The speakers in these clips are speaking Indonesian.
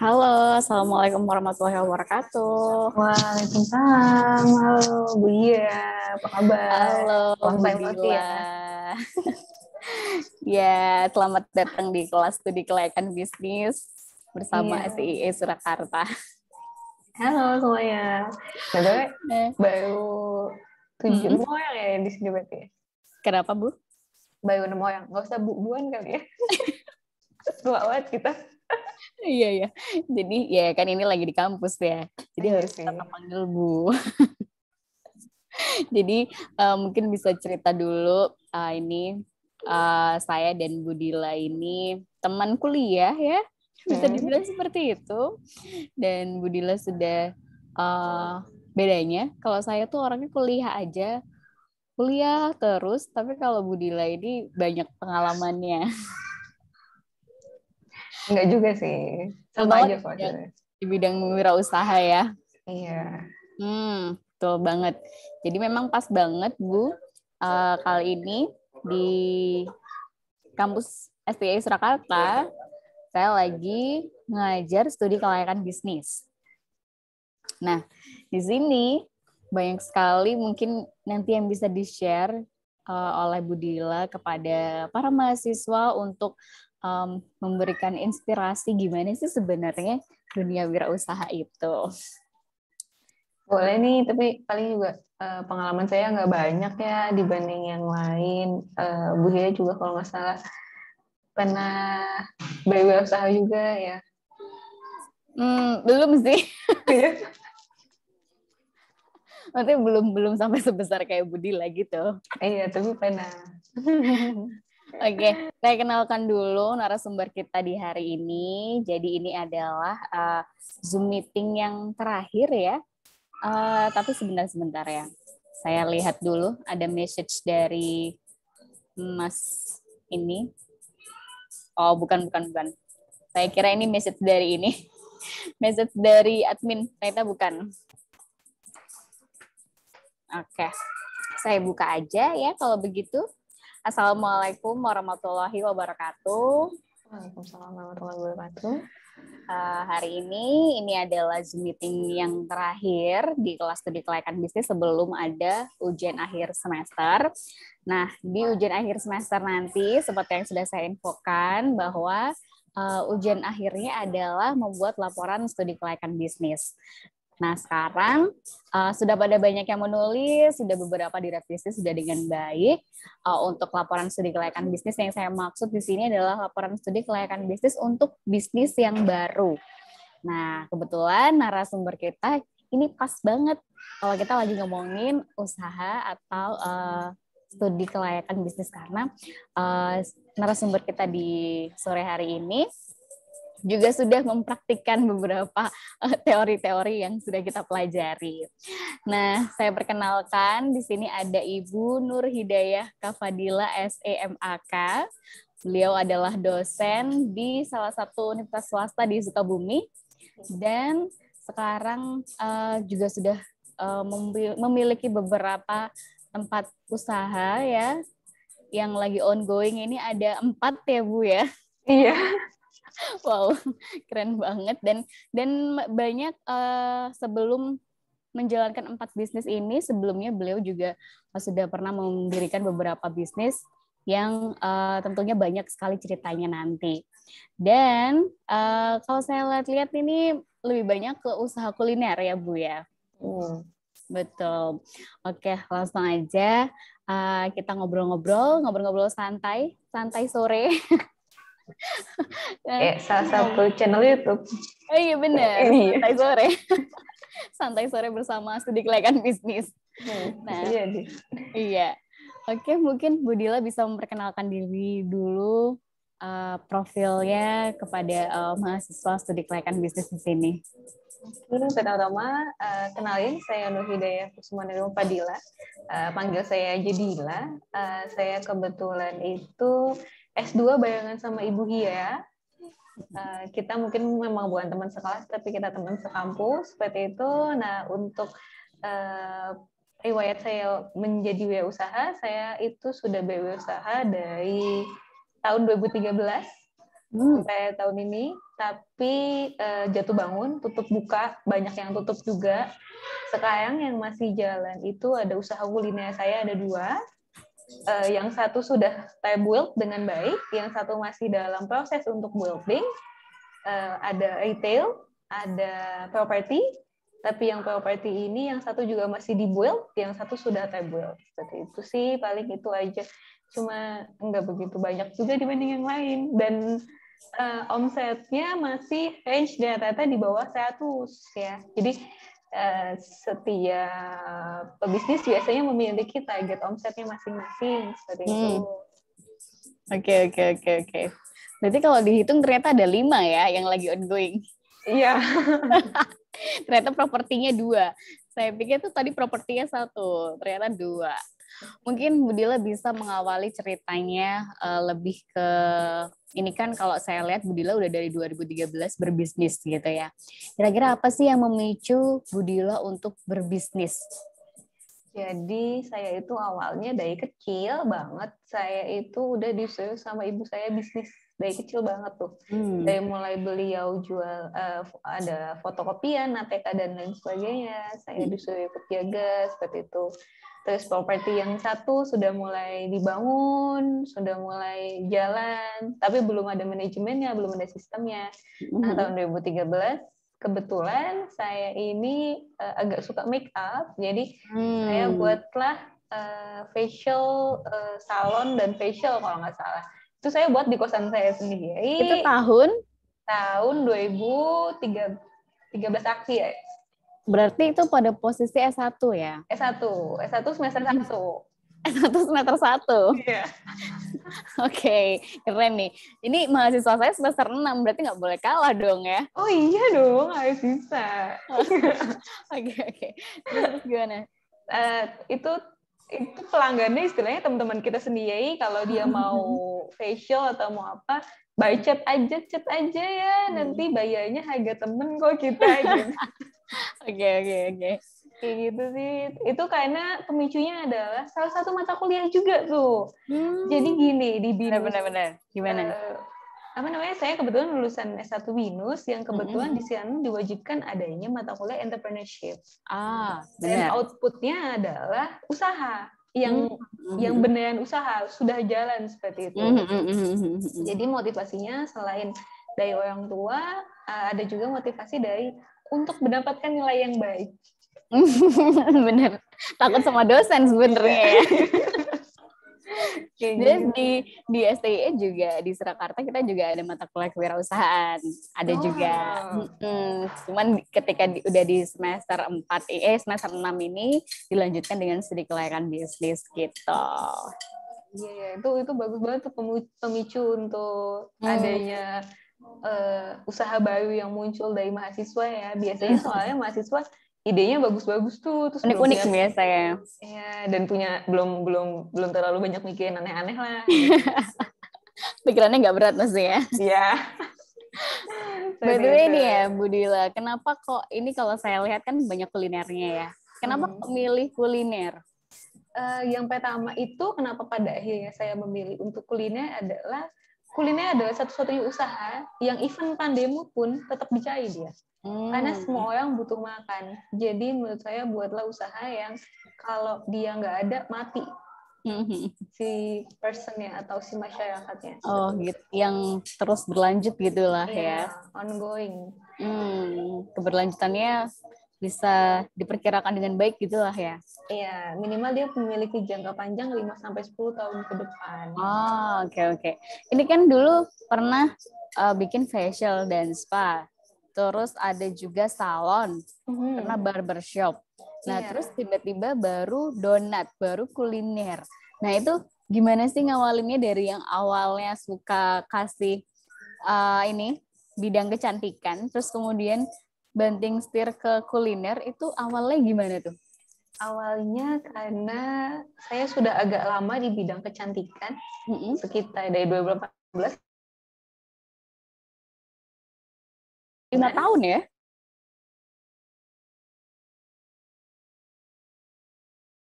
Halo, Assalamualaikum warahmatullahi wabarakatuh. Waalaikumsalam, halo Bu Iya, apa kabar? Halo, Long time no see Budila. ya. Ya, selamat datang di kelas studi kelayakan bisnis bersama Iya, SIE Surakarta. halo semuanya. BTW, Eh, baru 7 mm-mm. moyang ya di sini berarti ya? Kenapa, Bu? Baru 6 moyang, nggak usah bu-buan kali ya. Tua banget kita. Iya, ya. Jadi, ya kan ini lagi di kampus ya. Jadi Iya harus sih. tetap panggil Bu. Jadi, mungkin bisa cerita dulu ini saya dan Budila ini teman kuliah ya. Bisa Hmm. dibilang seperti itu. Dan Budila sudah bedanya kalau saya tuh orangnya kuliah terus, tapi kalau Budila ini banyak pengalamannya, Nggak juga sih, sama terutama aja kok sebenarnya. di bidang wirausaha ya. Iya. Betul banget. Jadi memang pas banget Bu, kali ini di kampus STI Surakarta saya lagi ngajar studi kelayakan bisnis. Nah, di sini banyak sekali mungkin nanti yang bisa di-share oleh Budila kepada para mahasiswa untuk memberikan inspirasi gimana sih sebenarnya dunia wirausaha itu. Boleh nih, tapi paling juga pengalaman saya nggak banyak ya dibanding yang lain. Bu Hia juga kalau nggak salah pernah berwirausaha juga ya. Belum sih, Iya. maksudnya belum belum sampai sebesar kayak Budila gitu. Iya, tapi pernah. Oke, saya kenalkan dulu narasumber kita di hari ini. Jadi ini adalah Zoom meeting yang terakhir ya. Tapi sebentar-sebentar ya. Saya lihat dulu ada message dari Mas ini. Oh, bukan, bukan, bukan. Saya kira ini message dari ini. Message dari admin. Ternyata bukan. Oke. Saya buka aja ya kalau begitu. Assalamualaikum warahmatullahi wabarakatuh. Waalaikumsalam warahmatullahi wabarakatuh. Hari ini adalah Zoom meeting yang terakhir di kelas studi kelayakan bisnis sebelum ada ujian akhir semester. Nah, di ujian akhir semester nanti, seperti yang sudah saya infokan, bahwa ujian akhirnya adalah membuat laporan studi kelayakan bisnis. Nah, sekarang sudah pada banyak yang menulis, sudah beberapa direvisi sudah dengan baik. Untuk laporan studi kelayakan bisnis yang saya maksud di sini adalah laporan studi kelayakan bisnis untuk bisnis yang baru. Nah, kebetulan narasumber kita ini pas banget kalau kita lagi ngomongin usaha atau studi kelayakan bisnis karena narasumber kita di sore hari ini juga sudah mempraktikkan beberapa teori-teori yang sudah kita pelajari. Nah, saya perkenalkan di sini ada Ibu Nur Hidayah Kafadila SEMAK. Beliau adalah dosen di salah satu universitas swasta di Sukabumi dan sekarang juga sudah memiliki beberapa tempat usaha ya yang lagi ongoing. Ini ada 4 ya Bu ya. Iya. Wow, keren banget dan banyak sebelum menjalankan 4 bisnis ini sebelumnya beliau juga sudah pernah mendirikan beberapa bisnis yang tentunya banyak sekali ceritanya nanti. Dan kalau saya lihat-lihat ini lebih banyak ke usaha kuliner ya Bu ya. Betul. Oke, langsung aja kita ngobrol-ngobrol santai, santai sore. Salah satu channel YouTube. Oh iya benar, Iya. santai sore. Santai sore bersama studi kelayakan bisnis. Bisa Nah, jadi. iya. Oke, mungkin Bu Dila bisa memperkenalkan diri dulu profilnya kepada mahasiswa studi kelayakan bisnis di sini. Pertama-tama, kenalin saya Nur Hidayah Kusuma Fadila. Panggil saya aja Dila. Saya kebetulan itu S2 barengan sama Ibu Hia. Kita mungkin memang bukan teman sekelas, tapi kita teman sekampus, seperti itu. Nah, untuk riwayat saya menjadi wirausaha, saya itu sudah berwirausaha dari tahun 2013. sampai tahun ini, tapi jatuh bangun, tutup buka, banyak yang tutup juga. Sekarang yang masih jalan itu ada usaha kuliner saya ada 2. Yang satu sudah build dengan baik, yang satu masih dalam proses untuk building. Ada retail, ada property, tapi yang property ini yang satu juga masih di build, yang satu sudah build. Seperti itu sih, paling itu aja. Cuma nggak begitu banyak juga dibanding yang lain. Dan omsetnya masih range rata-rata di bawah 100 ya. Jadi setiap pebisnis biasanya memiliki target omsetnya masing-masing seperti itu. Oke. Berarti kalau dihitung ternyata ada 5 ya yang lagi ongoing. Iya. Ternyata propertinya 2. Saya pikir tuh tadi propertinya 1, ternyata 2. Mungkin Bu Dila bisa mengawali ceritanya lebih ke, ini kan kalau saya lihat Bu Dila udah dari 2013 berbisnis gitu ya. Kira-kira apa sih yang memicu Bu Dila untuk berbisnis? Jadi saya itu awalnya dari kecil banget, saya itu udah disuruh sama ibu saya bisnis dari kecil banget tuh. Dari mulai beliau jual ada fotokopian, ATK dan lain sebagainya, saya disuruh ikut jaga seperti itu. Terus properti yang satu sudah mulai dibangun, sudah mulai jalan, tapi belum ada manajemennya, belum ada sistemnya. Nah, tahun 2013 kebetulan saya ini agak suka make up, jadi saya buatlah facial salon dan facial kalau nggak salah. Itu saya buat di kosan saya sendiri. Itu tahun 2013 akhir ya. Berarti itu pada posisi S1 ya? S1 semester 1. S1 semester 1? Iya. Oke, keren nih. Ini mahasiswa saya semester 6, berarti nggak boleh kalah dong ya? Oh iya dong, harus bisa. Oke. Terus gimana? Itu pelanggannya istilahnya teman-teman kita sendiri, kalau dia mau facial atau mau apa, by chat aja ya, nanti bayarnya harga temen kok kita gitu. Oke. Kayak gitu sih. Itu karena pemicunya adalah salah satu mata kuliah juga tuh. Jadi gini, di BINUS. Benar. Gimana? Saya kebetulan lulusan S1 BINUS yang kebetulan di sana diwajibkan adanya mata kuliah entrepreneurship. Benar. Dan outputnya adalah usaha. Yang beneran usaha, sudah jalan seperti itu. Jadi motivasinya selain dari orang tua, ada juga motivasi dari untuk mendapatkan nilai yang baik. Bener, takut sama dosen sebenarnya ya. Dan di STIE juga di Surakarta kita juga ada mata kuliah kewirausahaan, ada juga. Cuman ketika udah di semester 6 ini dilanjutkan dengan studi kelayakan bisnis gitu. Iya, itu bagus banget tuh pemicu untuk adanya usaha baru yang muncul dari mahasiswa ya. Biasanya soalnya mahasiswa idenya bagus-bagus tuh, terus unik-unik biasanya. Ya, dan belum terlalu banyak mikirin aneh-aneh lah. Pikirannya nggak berat maksudnya. Iya. By the way nih ya, Bu Dila, kenapa kok ini kalau saya lihat kan banyak kulinernya ya. Kenapa memilih kuliner? Yang pertama itu kenapa pada akhirnya saya memilih untuk kuliner adalah satu-satunya usaha yang even pandemi pun tetap dicari dia. Karena semua orang butuh makan. Jadi menurut saya buatlah usaha yang kalau dia nggak ada, mati si personnya atau si masyarakatnya. Oh gitu, yang terus berlanjut gitulah ya. Ongoing. Keberlanjutannya bisa diperkirakan dengan baik gitulah ya. Iya, minimal dia memiliki jangka panjang 5-10 tahun ke depan. Oke. Ini kan dulu pernah bikin facial dan spa. Terus ada juga salon, pernah barbershop. Nah, terus tiba-tiba baru donat, baru kuliner. Nah, itu gimana sih ngawalinnya dari yang awalnya suka kasih bidang kecantikan, terus kemudian banting setir ke kuliner, itu awalnya gimana tuh? Awalnya karena saya sudah agak lama di bidang kecantikan, sekitar dari 2018. 5 tahun ya?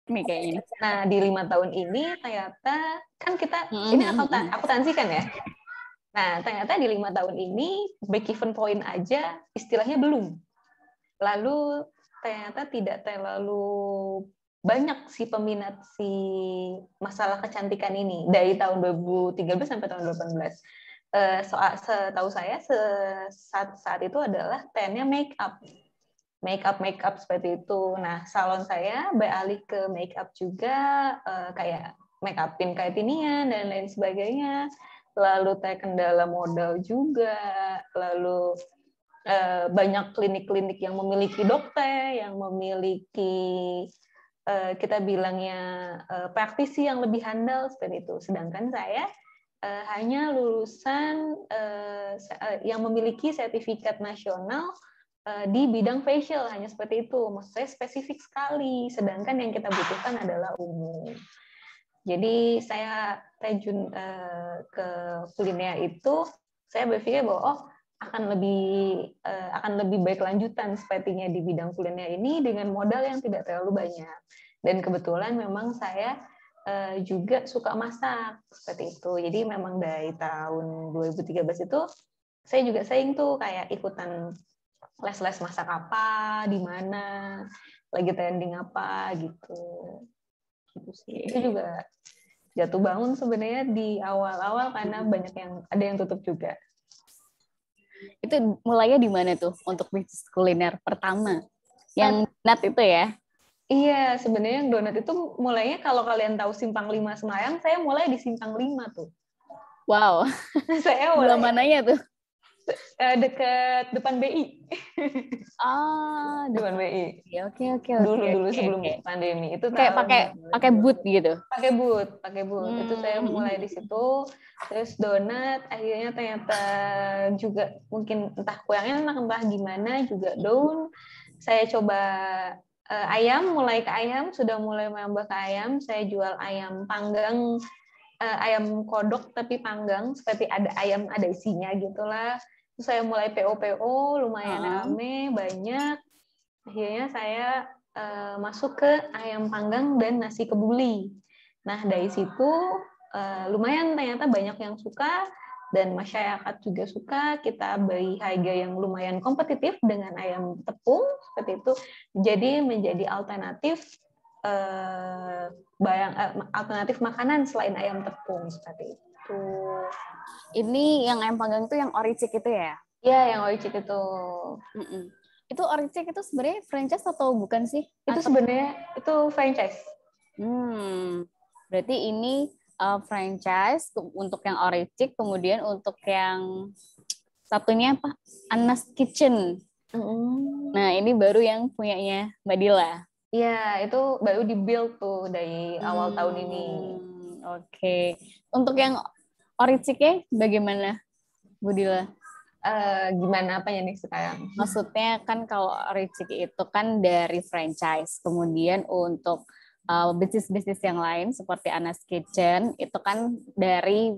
Ini kayak ini. Nah, di 5 tahun ini ternyata kan kita ini akuntansi kan ya? Nah, ternyata di 5 tahun ini break even point aja istilahnya belum. Lalu ternyata tidak terlalu banyak si peminat si masalah kecantikan ini dari tahun 2013 sampai tahun 2018. Setahu saya saat itu adalah trennya make up seperti itu. Nah, salon saya beralih ke make up juga, kayak make upin Kartinian dan lain sebagainya. Lalu terkendala modal juga, lalu banyak klinik-klinik yang memiliki dokter, yang memiliki kita bilangnya praktisi yang lebih handal seperti itu. Sedangkan saya hanya lulusan yang memiliki sertifikat nasional di bidang facial, hanya seperti itu. Maksud saya spesifik sekali, sedangkan yang kita butuhkan adalah umum. Jadi saya terjun ke kuliner itu, saya berpikir bahwa akan lebih baik lanjutan sepertinya di bidang kuliner ini dengan modal yang tidak terlalu banyak. Dan kebetulan memang saya juga suka masak seperti itu. Jadi memang dari tahun 2013 itu saya juga sering tuh kayak ikutan les-les masak apa, di mana, lagi trending apa gitu. Gitu sih. Itu juga jatuh bangun sebenarnya di awal-awal karena banyak yang ada yang tutup juga. Itu mulainya di mana tuh untuk bisnis kuliner pertama? Yang donat itu ya? Iya, sebenarnya yang donat itu mulainya kalau kalian tahu Simpang 5 Semarang, saya mulai di Simpang 5 tuh. Wow. Saya Belum mulai mananya tuh? dekat depan BI. Ah, Depan BI. oke. Dulu sebelum pandemi. Itu Kayak tahun pakai boot gitu. pakai boot. Itu saya mulai di situ. Terus donat akhirnya ternyata juga mungkin entah kurang enak entah gimana juga down. Saya coba ayam, mulai ke ayam, sudah mulai merambah ke ayam. Saya jual ayam panggang, ayam kodok tapi panggang, seperti ada ayam ada isinya gitulah. Terus saya mulai PO lumayan rame, banyak. Akhirnya saya masuk ke ayam panggang dan nasi kebuli. Nah, dari situ lumayan ternyata banyak yang suka dan masyarakat juga suka. Kita beri harga yang lumayan kompetitif dengan ayam tepung seperti itu. Jadi menjadi alternatif alternatif makanan selain ayam tepung seperti itu. Ini yang ayam panggang itu yang oricik itu ya? Ya, yang oricik itu. Itu oricik itu sebenarnya franchise atau bukan sih? Itu sebenarnya itu franchise. Berarti ini franchise untuk yang oricik, kemudian untuk yang satunya apa? Anas Kitchen. Nah, ini baru yang punyanya Mbak Dila. Iya, itu baru di-build tuh dari awal tahun ini. Oke. Untuk yang oriciknya bagaimana, Bu Dila? Gimana apanya nih sekarang? Maksudnya kan kalau oricik itu kan dari franchise. Kemudian untuk bisnis-bisnis yang lain seperti Anas Kitchen itu kan dari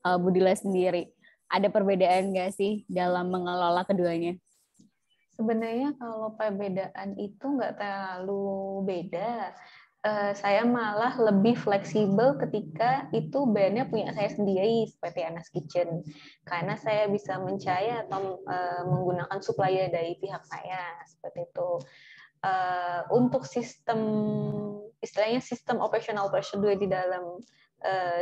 Bu Dila sendiri. Ada perbedaan nggak sih dalam mengelola keduanya? Sebenarnya kalau perbedaan itu nggak terlalu beda. Saya malah lebih fleksibel ketika itu brandnya punya saya sendiri seperti Anas Kitchen, karena saya bisa mencari atau menggunakan supplier dari pihak saya seperti itu. Untuk sistem istilahnya sistem operational prosedur di dalam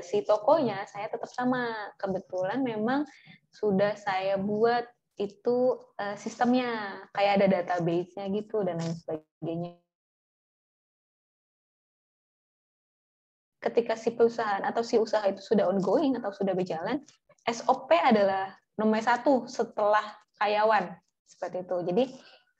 si tokonya saya tetap sama. Kebetulan memang sudah saya buat itu sistemnya kayak ada database-nya gitu dan lain sebagainya. Ketika si perusahaan atau si usaha itu sudah ongoing atau sudah berjalan, SOP adalah nomor 1 setelah karyawan seperti itu. Jadi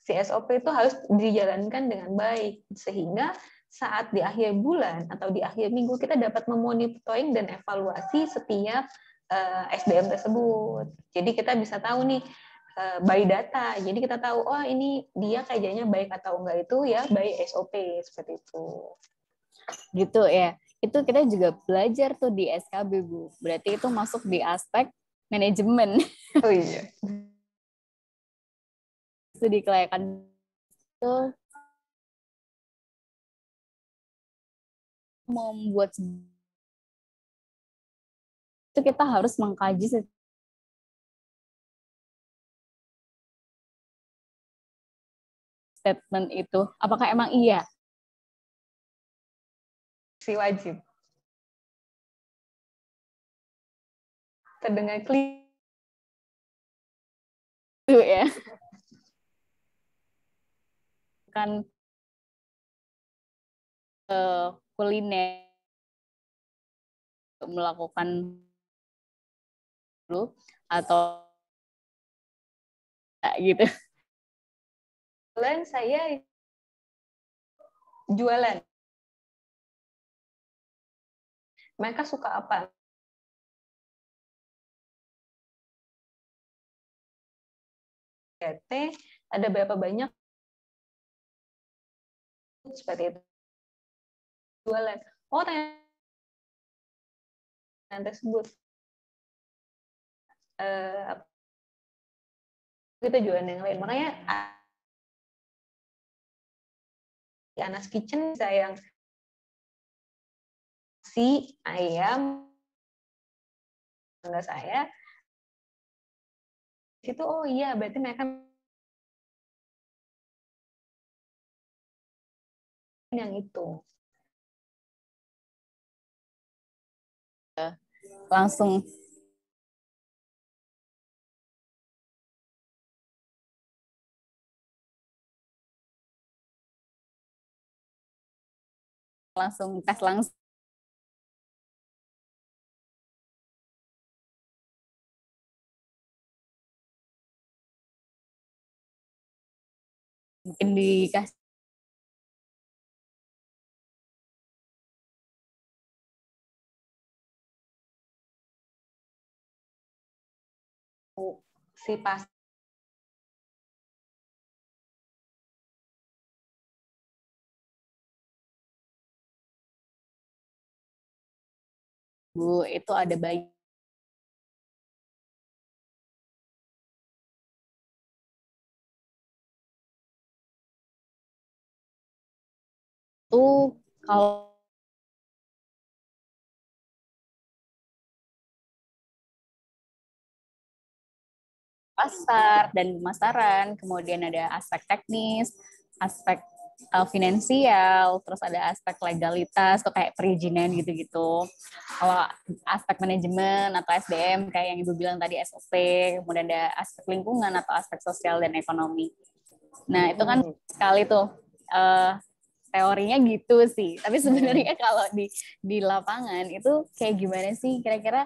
si SOP itu harus dijalankan dengan baik sehingga saat di akhir bulan atau di akhir minggu kita dapat memonitoring dan evaluasi setiap SDM tersebut. Jadi kita bisa tahu nih by data. Jadi kita tahu oh ini dia kerjanya baik atau enggak itu ya by SOP seperti itu. Gitu ya. Itu kita juga belajar tuh di SKB, Bu. Berarti itu masuk di aspek manajemen. Oh iya. Studi kelayakan itu membuat itu kita harus mengkaji statement itu? Apakah emang iya? Si wajib. Terdengar klise Itu ya. Kan kuliner melakukan dulu atau gitu. saya jualan. Mereka suka apa? Ada berapa banyak seperti itu jualan. Oh, yang tersebut kita jualan yang lain. Makanya di Anas Kitchen saya yang si ayam enggak saya itu, oh iya berarti mereka yang itu Langsung tes langsung. Mungkin dikasih si pas Bu, itu ada bayi itu kalau pasar dan pemasaran, kemudian ada aspek teknis, aspek finansial, terus ada aspek legalitas, tuh kayak perizinan gitu-gitu. Kalau aspek manajemen atau SDM, kayak yang Ibu bilang tadi SOP, kemudian ada aspek lingkungan atau aspek sosial dan ekonomi. Nah, itu kan sekali tuh teorinya gitu sih. Tapi sebenarnya kalau di lapangan itu kayak gimana sih kira-kira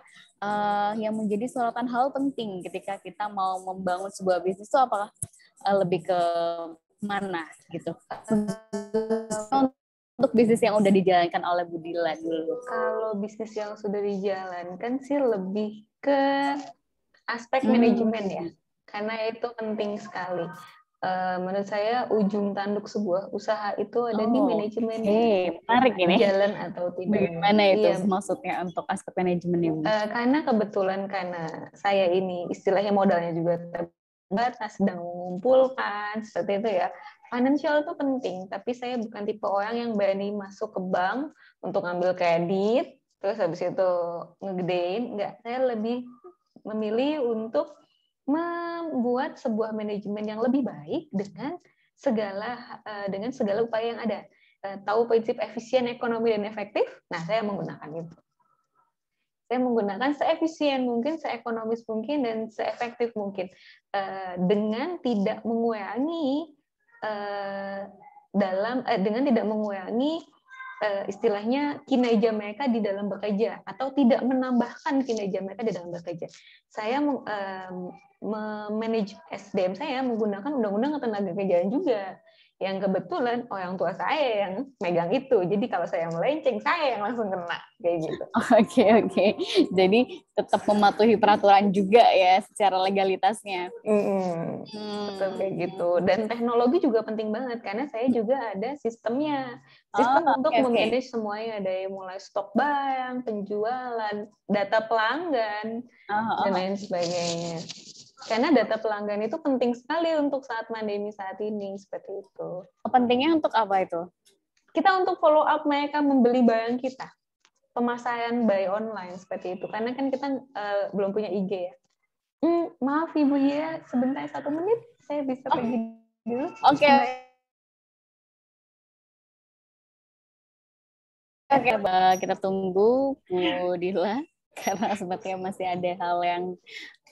yang menjadi sorotan hal penting ketika kita mau membangun sebuah bisnis itu apakah lebih ke mana gitu? Untuk bisnis yang udah dijalankan oleh Bu Dila dulu. Kalau bisnis yang sudah dijalankan sih lebih ke aspek manajemen ya, karena itu penting sekali. Menurut saya ujung tanduk sebuah usaha itu ada di manajemennya. Menarik ini. Jalan atau tidak. Bagaimana itu iya. Maksudnya untuk aspek manajemennya, Bu? Karena kebetulan karena saya ini istilahnya modalnya juga terbatas, sedang mengumpulkan seperti itu ya. Financial itu penting, tapi saya bukan tipe orang yang berani masuk ke bank untuk ngambil kredit, terus habis itu ngegedein. Enggak, saya lebih memilih untuk membuat sebuah manajemen yang lebih baik dengan segala upaya yang ada. Tahu prinsip efisien, ekonomi, dan efektif? Nah, saya menggunakan itu. Saya menggunakan seefisien mungkin, seekonomis mungkin, dan seefektif mungkin. Dengan tidak mengurangi dengan tidak mengurangi istilahnya kinerja mereka di dalam bekerja atau tidak menambahkan kinerja mereka di dalam bekerja. Saya memanage SDM saya menggunakan undang-undang ketenagakerjaan juga, yang kebetulan orang tua saya yang megang itu. Jadi kalau saya melenceng, saya yang langsung kena kayak gitu. Oke. Jadi tetap mematuhi peraturan juga ya secara legalitasnya. Betul kayak gitu. Dan teknologi juga penting banget karena saya juga ada sistemnya. Sistem untuk memanage semuanya dari mulai stok barang, penjualan, data pelanggan, dan lain sebagainya. Karena data pelanggan itu penting sekali untuk saat pandemi saat ini, seperti itu. Pentingnya untuk apa itu? Kita untuk follow up mereka membeli barang kita. Pemasaran by online, seperti itu. Karena kan kita belum punya IG ya. Maaf Ibu ya, sebentar 1 menit, saya bisa pergi dulu. Oke. Oke, kita tunggu Bu Dila karena sepertinya masih ada hal yang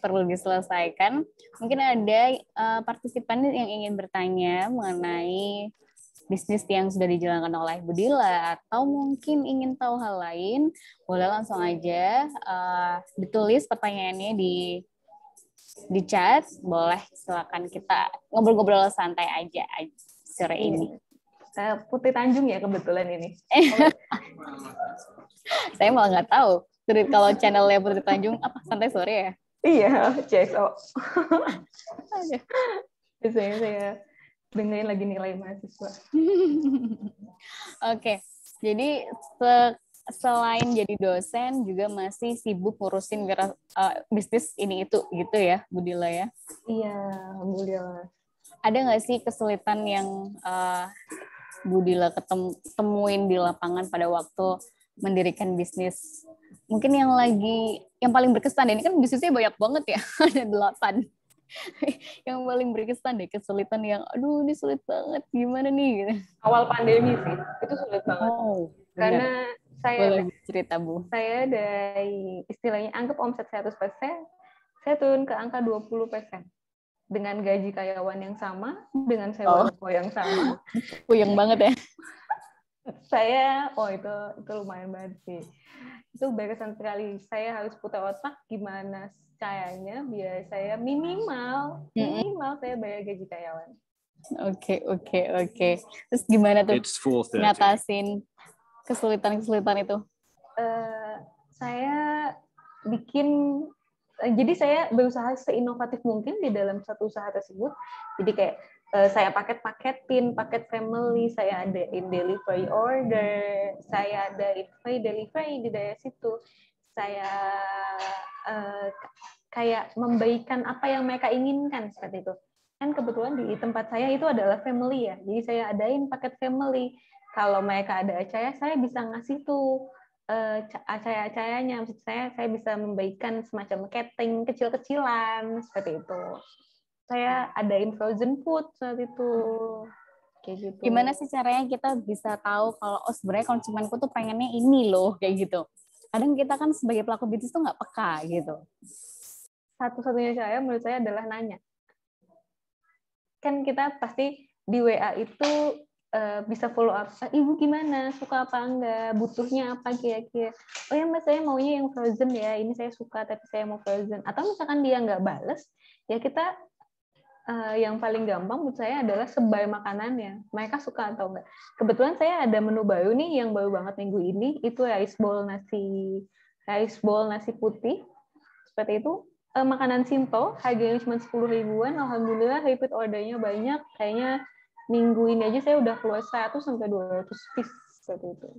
perlu diselesaikan. Mungkin ada partisipan yang ingin bertanya mengenai bisnis yang sudah dijalankan oleh Bu Dila atau mungkin ingin tahu hal lain, boleh langsung aja ditulis pertanyaannya di chat. Boleh, silakan, kita ngobrol-ngobrol santai aja sore ini. Putri Tanjung ya kebetulan ini. Saya malah nggak tahu. Kalau channelnya Putri Tanjung apa santai sore ya? Iya, CSO. Biasanya saya dengerin lagi nilai mahasiswa. Oke, jadi selain jadi dosen juga masih sibuk ngurusin bisnis ini itu gitu ya, Bu Dila ya? Iya, alhamdulillah. Ada nggak sih kesulitan yang Bu Dila ketemuin di lapangan pada waktu mendirikan bisnis? Mungkin yang paling berkesan, ini kan bisnisnya banyak banget ya, ada 8. Yang paling berkesan deh, kesulitan yang, aduh ini sulit banget, gimana nih? Gitu. Awal pandemi sih, itu sulit banget. Oh, karena boleh cerita, Bu. Saya dari istilahnya anggap omset 100%, saya turun ke angka 20%. Dengan gaji karyawan yang sama, dengan sewa toko yang sama. Puyeng banget ya. Itu lumayan banget sih. Itu berkesan sekali. Saya harus putar otak gimana caranya biar saya minimal saya bayar gaji karyawan. Oke. Terus gimana tuh ngatasin kesulitan itu? Saya jadi saya berusaha seinovatif mungkin di dalam satu usaha tersebut. Jadi kayak saya paket family, saya adain delivery order, saya adain free delivery di daerah situ. Saya kayak memberikan apa yang mereka inginkan seperti itu. Kan kebetulan di tempat saya itu adalah family ya, jadi saya adain paket family. Kalau mereka ada acara, saya bisa ngasih tuh acara-acaranya. Maksud saya bisa memberikan semacam catering kecil-kecilan seperti itu. Saya adain frozen food saat itu. Kayak gitu. Gimana sih caranya kita bisa tahu kalau sebenarnya konsumenku tuh pengennya ini loh, kayak gitu. Kadang kita kan sebagai pelaku bisnis tuh nggak peka gitu. Satu-satunya cara menurut saya adalah nanya. Kan kita pasti di WA itu bisa follow up, ibu gimana, suka apa enggak, butuhnya apa kira-kira. Oh ya mbak, saya maunya yang frozen ya, ini saya suka tapi saya mau frozen. Atau misalkan dia nggak bales, ya kita yang paling gampang menurut saya adalah sebar makanannya, mereka suka atau enggak. Kebetulan saya ada menu baru nih yang baru banget minggu ini, itu rice bowl nasi putih seperti itu. Makanan simple, harganya cuma 10 ribuan, alhamdulillah repeat ordernya banyak. Kayaknya minggu ini aja saya udah keluar 100-200 piece seperti itu.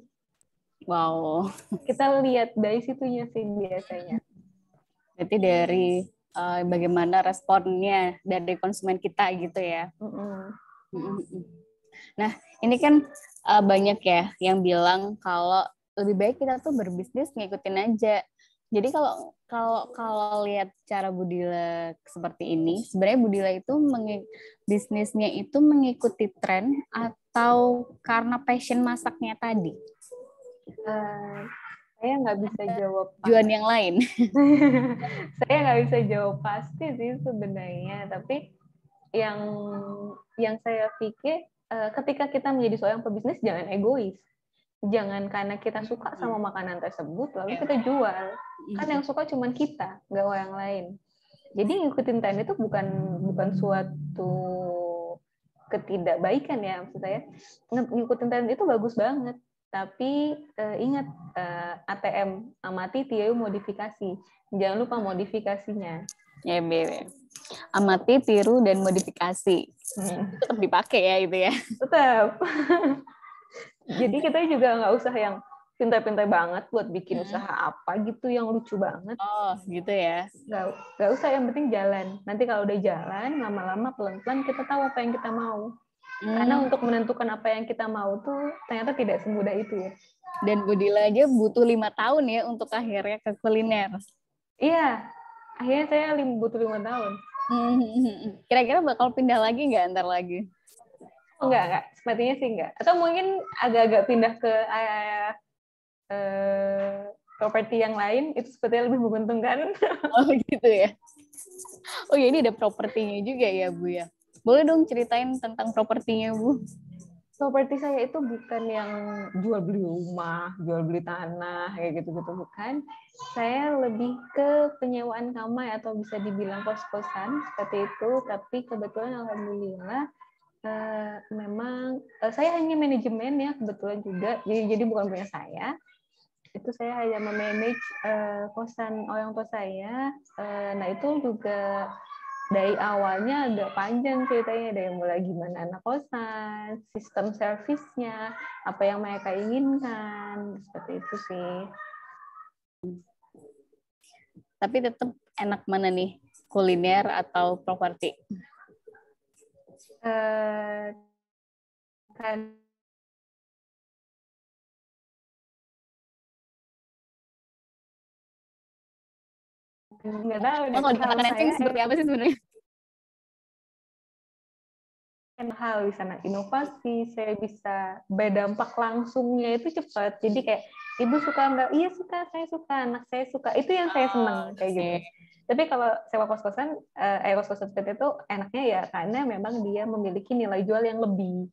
Wow. Kita lihat dari situnya sih biasanya. Berarti dari bagaimana responnya dari konsumen kita gitu ya. Nah, ini kan banyak ya yang bilang kalau lebih baik kita tuh berbisnis ngikutin aja. Jadi kalau lihat cara Bu Dila seperti ini, sebenarnya Bu Dila itu bisnisnya itu mengikuti tren atau karena passion masaknya tadi? Saya nggak bisa jawab tujuan yang lain. Saya nggak bisa jawab pasti sih sebenarnya, tapi yang saya pikir ketika kita menjadi seorang pebisnis jangan egois. Jangan karena kita suka sama makanan tersebut lalu kita jual. Kan yang suka cuma kita, nggak orang lain. Jadi ngikutin tren itu bukan suatu ketidakbaikan ya, maksud saya. Ngikutin tren itu bagus banget. Tapi ingat, ATM, amati tiru modifikasi. Jangan lupa modifikasinya. Ya, amati, tiru, dan modifikasi. Tetap dipakai ya itu ya. Tetap. Jadi kita juga nggak usah yang pintar-pintar banget buat bikin usaha apa gitu yang lucu banget. Oh, gitu ya. Nggak usah, yang penting jalan. Nanti kalau udah jalan, lama-lama pelan-pelan kita tahu apa yang kita mau. Karena untuk menentukan apa yang kita mau tuh ternyata tidak semudah itu ya. Dan Bu Dila aja butuh 5 tahun ya untuk akhirnya ke kuliner. Iya, akhirnya saya butuh 5 tahun. Kira-kira bakal pindah lagi nggak ntar lagi? Enggak. Sepertinya sih enggak. Atau mungkin agak-agak pindah ke properti yang lain itu sepertinya lebih menguntungkan. Oh gitu ya. Oh ya, ini ada propertinya juga ya Bu ya. Boleh dong ceritain tentang propertinya Bu? Properti saya itu bukan yang jual beli rumah, jual beli tanah kayak gitu-gitu, bukan. Saya lebih ke penyewaan kamar atau bisa dibilang kos-kosan seperti itu. Tapi kebetulan alhamdulillah memang saya hanya manajemen ya kebetulan juga. Jadi bukan punya saya. Itu saya hanya memanage kosan orang tua saya. Nah itu juga dari awalnya agak panjang ceritanya, dari mulai gimana anak kosan, sistem servisnya, apa yang mereka inginkan, seperti itu sih. Tapi tetap enak mana nih, kuliner atau properti? Kan nggak tahu deh, Kalau di kalau makanan saya seperti apa sih sebenarnya? hal di sana inovasi, saya bisa berdampak langsungnya itu cepat. Jadi kayak ibu suka nggak? Iya suka, saya suka, anak saya suka. Itu yang saya seneng kayak gitu. Tapi kalau sewa kos-kosan, kos-kosan seperti itu enaknya ya karena memang dia memiliki nilai jual yang lebih.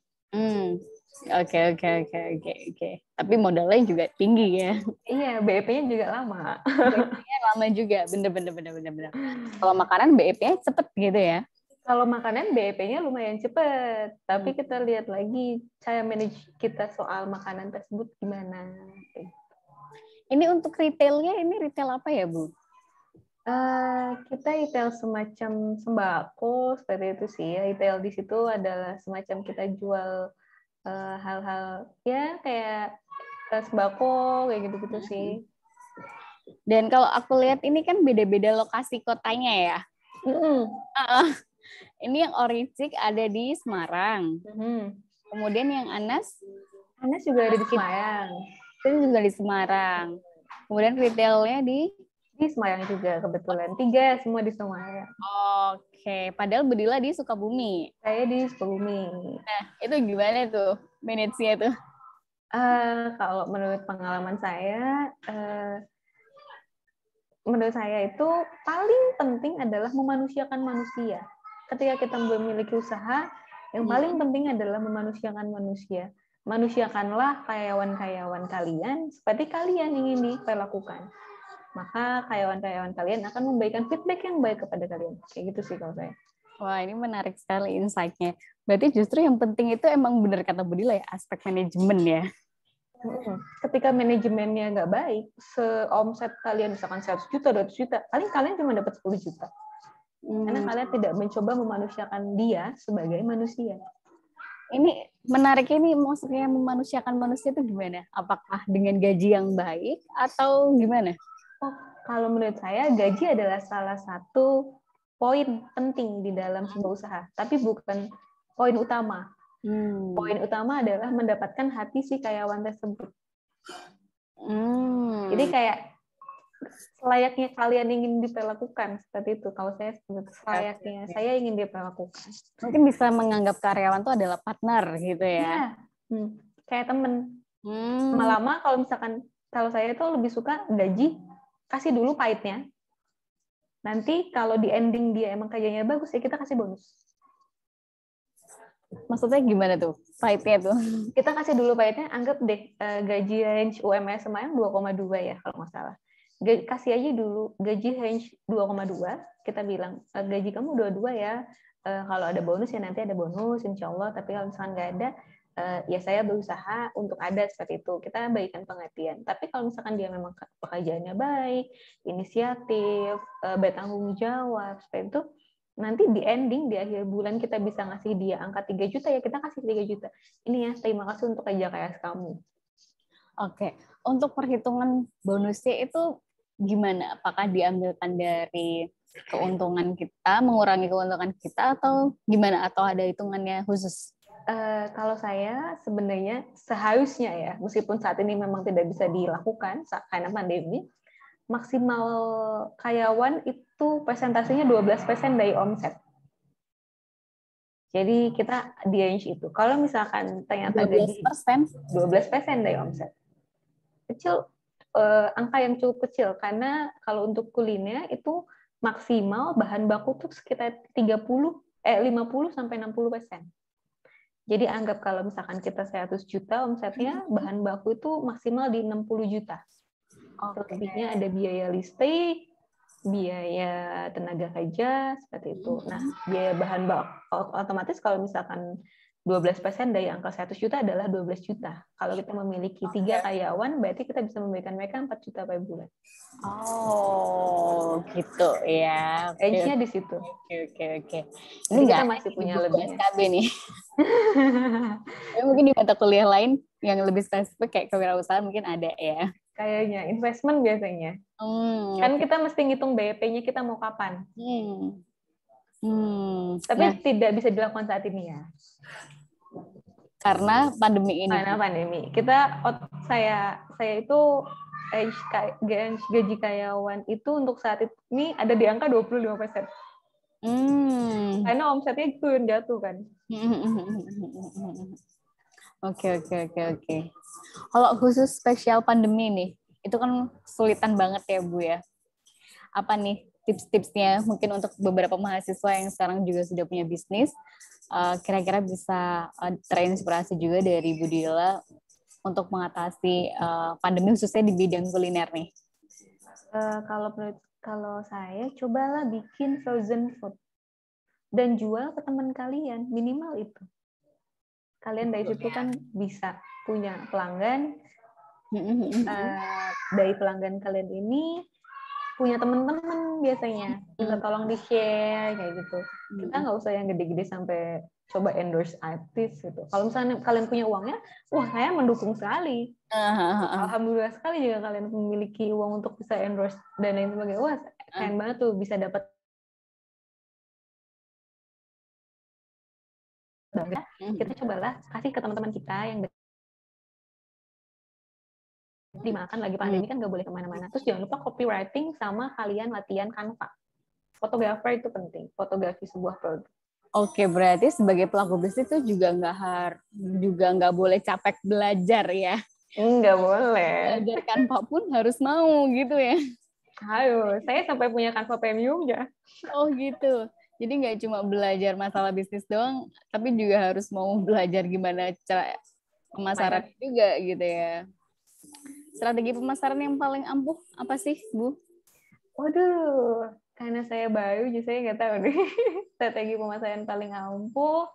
Oke. Tapi modalnya juga tinggi ya. Iya, BEP-nya juga lama. BEP-nya lama juga, bener. Kalau makanan BEP-nya cepet gitu ya? Kalau makanan BEP-nya lumayan cepet, tapi kita lihat lagi cara manage kita soal makanan tersebut gimana. Ini untuk retailnya, ini retail apa ya Bu? Kita retail semacam sembako seperti itu sih. Retail di situ adalah semacam kita jual hal-hal ya kayak sembako kayak gitu-gitu sih. Dan kalau aku lihat ini kan beda-beda lokasi kotanya ya. Ini yang Oricik ada di Semarang. Kemudian yang Anas juga ada di Semarang. Itu juga di Semarang. Kemudian retailnya di Semarang juga kebetulan. 3 semua di Semarang. Oke, padahal Bedila di Sukabumi. Saya di Sukabumi. Nah, itu gimana tuh manage-nya tuh? Kalau menurut pengalaman saya, menurut saya itu paling penting adalah memanusiakan manusia. Ketika kita memiliki usaha, yang paling penting adalah memanusiakan manusia. Manusiakanlah karyawan-karyawan kalian seperti kalian ingin diperlakukan. Maka karyawan-karyawan kalian akan memberikan feedback yang baik kepada kalian. Kayak gitu sih kalau saya. Wah, ini menarik sekali insight-nya. Berarti justru yang penting itu emang benar kata Budila ya, aspek manajemen ya. Ketika manajemennya nggak baik, seomset kalian misalkan 100 juta, 200 juta, paling kalian cuma dapat 10 juta. Karena kalian tidak mencoba memanusiakan dia sebagai manusia. Ini menarik, ini maksudnya memanusiakan manusia itu gimana? Apakah dengan gaji yang baik atau gimana? Kalau menurut saya gaji adalah salah satu poin penting di dalam sebuah usaha, tapi bukan poin utama. Poin utama adalah mendapatkan hati si karyawan tersebut. Jadi kayak selayaknya kalian ingin diperlakukan seperti itu. Kalau saya selayaknya saya ingin diperlakukan. Mungkin bisa menganggap karyawan itu adalah partner gitu ya. Kayak temen. Lama-lama kalau misalkan kalau saya itu lebih suka gaji kasih dulu pahitnya. Nanti kalau di ending dia emang kerjanya bagus ya kita kasih bonus. Maksudnya gimana tuh pahitnya tuh? Kita kasih dulu pahitnya, anggap deh gaji range UMR Semarang 2,2 ya kalau nggak salah. Kasih aja dulu gaji range 2,2, kita bilang gaji kamu 22 ya, kalau ada bonus ya nanti ada bonus insya Allah, tapi kalau misalnya nggak ada ya saya berusaha untuk ada seperti itu, kita berikan pengertian. Tapi kalau misalkan dia memang pekerjaannya baik, inisiatif, bertanggung jawab seperti itu, nanti di ending di akhir bulan kita bisa ngasih dia angka 3 juta ya kita kasih 3 juta. Ini ya terima kasih untuk kerja keras kamu. Oke, untuk perhitungan bonusnya itu gimana? Apakah diambilkan dari keuntungan kita, mengurangi keuntungan kita, atau gimana? Atau ada hitungannya khusus? Kalau saya sebenarnya seharusnya ya, meskipun saat ini memang tidak bisa dilakukan karena pandemi, maksimal karyawan itu persentasenya 12% dari omset. Jadi kita di range itu. Kalau misalkan ternyata 12%? 12% dari omset. kecil, angka yang cukup kecil, karena kalau untuk kuliner itu maksimal bahan baku tuh sekitar 50-60%. Jadi anggap kalau misalkan kita 100 juta omsetnya, bahan baku itu maksimal di 60 juta. Selebihnya ada biaya listrik, biaya tenaga kerja, seperti itu. Nah, biaya bahan baku otomatis kalau misalkan 12% dari angka 100 juta adalah 12 juta. Kalau kita memiliki 3 karyawan, berarti kita bisa memberikan mereka 4 juta per bulan. Oh, gitu ya. Edge-nya di situ. Oke. Ini kita masih punya lebihnya. SKB nih. Ya, mungkin di mata kuliah lain yang lebih spesifik kayak kewirausahaan mungkin ada ya. Kayaknya investment biasanya. Kan kita mesti ngitung BEP-nya kita mau kapan. Tapi tidak bisa dilakukan saat ini ya. Karena pandemi ini. Karena pandemi. Saya itu gaji karyawan itu untuk saat ini ada di angka 25%. Karena omsetnya turun jatuh kan. Oke. Kalau khusus spesial pandemi nih, itu kan kesulitan banget ya Bu ya. Apa nih tips-tipsnya mungkin untuk beberapa mahasiswa yang sekarang juga sudah punya bisnis, kira-kira bisa terinspirasi juga dari Bu Dila untuk mengatasi pandemi khususnya di bidang kuliner nih. Kalau saya cobalah bikin frozen food dan jual ke teman kalian, minimal itu. Kalian dari situ kan bisa punya pelanggan. Dari pelanggan kalian ini punya teman-teman biasanya, minta tolong di-share kayak gitu. Kita nggak usah yang gede-gede sampai coba endorse artis gitu. Kalau misalnya kalian punya uangnya, wah saya mendukung sekali. Alhamdulillah sekali juga kalian memiliki uang untuk bisa endorse dan lain sebagainya. Wah keren banget tuh bisa dapat. Kita cobalah kasih ke teman-teman kita yang dimakan lagi pandemi kan nggak boleh kemana-mana. Terus jangan lupa copywriting sama kalian latihan Canva. Fotografer itu penting, fotografi sebuah produk. Oke, berarti sebagai pelaku bisnis itu juga nggak boleh capek belajar ya? Nggak boleh. Belajar Canva pun harus mau gitu ya? Ayo, saya sampai punya Canva Premium ya. Oh gitu. Jadi nggak cuma belajar masalah bisnis doang, tapi juga harus mau belajar gimana cara pemasaran juga gitu ya. Strategi pemasaran yang paling ampuh apa sih, Bu? Waduh, karena saya baru, jadi saya nggak tahu deh. Strategi pemasaran paling ampuh.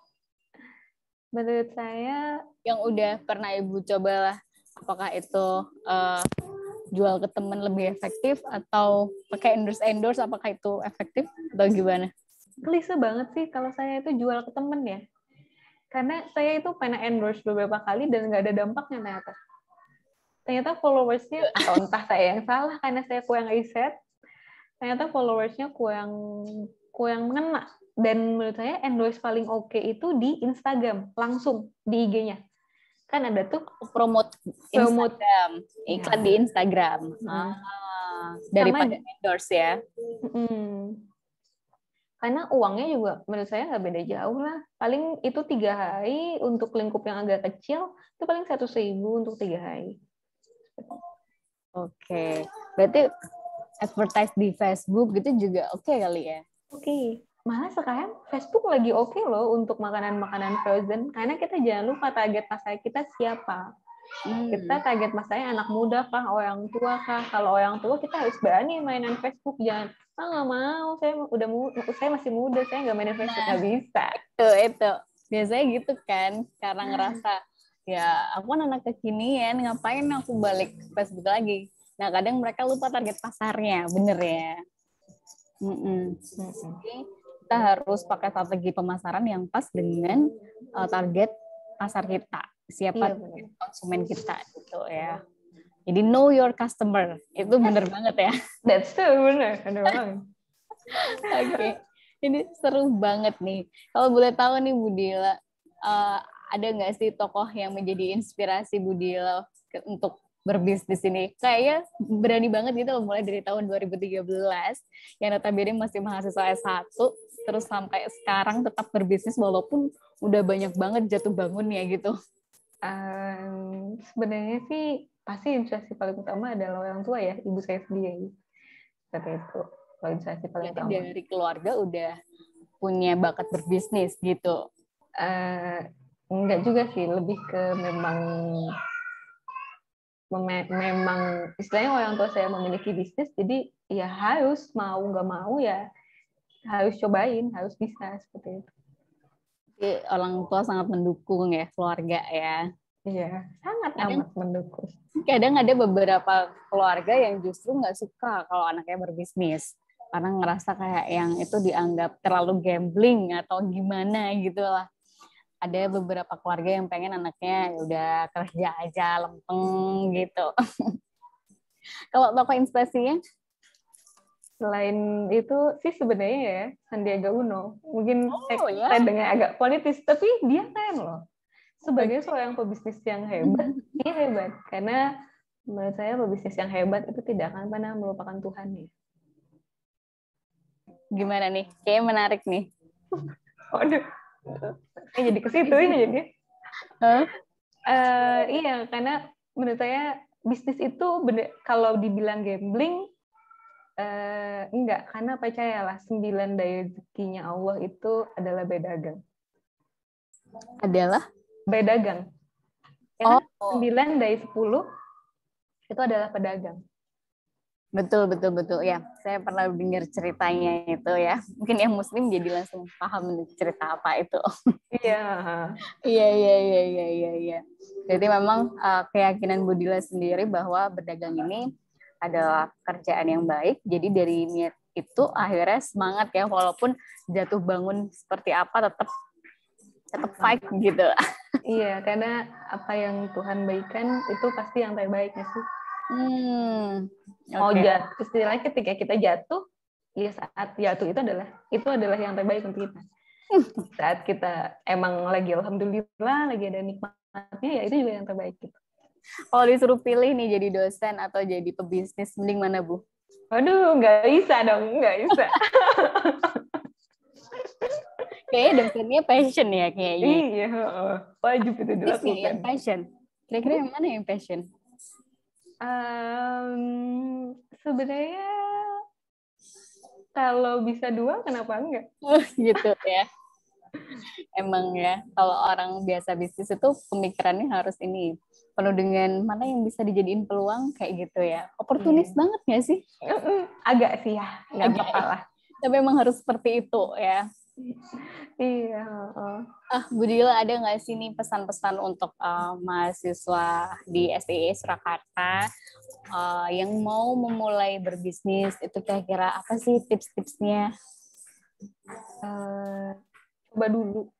Menurut saya, yang udah pernah Ibu cobalah, apakah itu jual ke teman lebih efektif atau pakai endorse, apakah itu efektif atau gimana? Klise banget sih kalau saya itu jual ke temen ya. Karena saya itu pernah endorse beberapa kali dan nggak ada dampaknya ternyata. Ternyata followersnya, atau entah saya yang salah karena saya kurang riset, ternyata followersnya kurang mengena. Dan menurut saya endorse paling oke itu di Instagram, langsung di IG-nya. Kan ada tuh promote Instagram, iklan di Instagram. Daripada endorse ya. Karena uangnya juga menurut saya nggak beda jauh lah. Paling itu 3 hari untuk lingkup yang agak kecil, itu paling 100.000 untuk 3 hari. Oke. Berarti advertise di Facebook gitu juga oke kali ya? Oke. Malah sekarang Facebook lagi oke loh untuk makanan-makanan frozen. Karena kita jangan lupa target pasar kita siapa. Kita target pasarnya anak muda kah, orang tua kah? Kalau orang tua kita harus berani mainan Facebook. Jangan, nggak mau, saya masih muda, saya nggak mainin Facebook, nggak bisa. Itu. Biasanya gitu kan, karena ngerasa, ya aku kan anak kekinian, ngapain aku balik Facebook lagi. Nah, kadang mereka lupa target pasarnya, bener ya? Jadi, kita harus pakai strategi pemasaran yang pas dengan target pasar kita. Siapa konsumen kita gitu ya. Jadi know your customer. Itu bener banget ya. That's true, bener banget. Oke. Ini seru banget nih. Kalau boleh tahu nih Bu Dila, ada nggak sih tokoh yang menjadi inspirasi Bu Dila untuk berbisnis ini? Kayaknya berani banget gitu loh, mulai dari tahun 2013 yang notabene masih mahasiswa S1 terus sampai sekarang tetap berbisnis walaupun udah banyak banget jatuh bangunnya gitu. Sebenarnya sih pasti inspirasi paling utama adalah orang tua ya, ibu saya sendiri. Seperti itu. Kalau inspirasi paling Berarti utama. dari keluarga udah punya bakat berbisnis gitu. Enggak juga sih, lebih ke memang istilahnya orang tua saya memiliki bisnis, jadi ya harus mau nggak mau ya harus cobain, harus bisa seperti itu. Jadi orang tua sangat mendukung ya, keluarga ya. Iya, sangat Kadang, amat mendukung. kadang ada beberapa keluarga yang justru nggak suka kalau anaknya berbisnis. Karena ngerasa kayak yang itu dianggap terlalu gambling atau gimana gitu lah. Ada beberapa keluarga yang pengen anaknya ya udah kerja aja lempeng gitu. Kalau tokoh inspirasinya? Selain itu sih sebenarnya ya Sandiaga Uno. Mungkin Oh ya. saya dengar agak politis, tapi dia keren loh. Sebagai Okay. seorang pebisnis yang hebat, dia hebat. Karena menurut saya pebisnis yang hebat itu tidak akan pernah melupakan Tuhan ya. Gimana nih? Kayaknya menarik nih. Waduh, saya jadi ke situ ya jadi. Huh? Iya, karena menurut saya bisnis itu kalau dibilang gambling, enggak, karena percayalah 9 daya rezekinya Allah itu adalah berdagang. Adalah? Berdagang. Ya kan? 9 dari 10 itu adalah pedagang. Betul, betul, betul. Ya, saya pernah dengar ceritanya itu ya. Mungkin yang muslim jadi langsung paham cerita apa itu. Iya. Iya, iya, iya, iya, iya, iya. Jadi memang keyakinan Budila sendiri bahwa berdagang ini adalah kerjaan yang baik. Jadi dari niat itu akhirnya semangat ya, walaupun jatuh bangun seperti apa tetap fight gitu. Iya, karena apa yang Tuhan berikan itu pasti yang terbaik ya sih. Mau jatuh, istilahnya ketika kita jatuh, ya saat jatuh itu adalah yang terbaik untuk kita. Saat kita emang lagi alhamdulillah, lagi ada nikmatnya, ya itu juga yang terbaik gitu. Kalau disuruh pilih nih jadi dosen atau jadi pebisnis, mending mana Bu? Waduh, nggak bisa dong, nggak bisa. Kayaknya dosennya passion ya kayaknya. Iya, wajib itu dilakukan. Yang passion. Kira-kira yang mana yang passion? Sebenarnya kalau bisa dua, kenapa enggak? Gitu ya. Emang ya, kalau orang biasa bisnis itu pemikirannya harus ini penuh dengan mana yang bisa dijadiin peluang kayak gitu ya. Oportunis banget nggak sih? Agak sih ya, nggak apa-apa lah. Tapi emang harus seperti itu ya. Iya. Bu Dila, ada nggak sih nih pesan-pesan untuk mahasiswa di STI Surakarta yang mau memulai berbisnis, itu kira-kira apa sih tips-tipsnya? Coba dulu.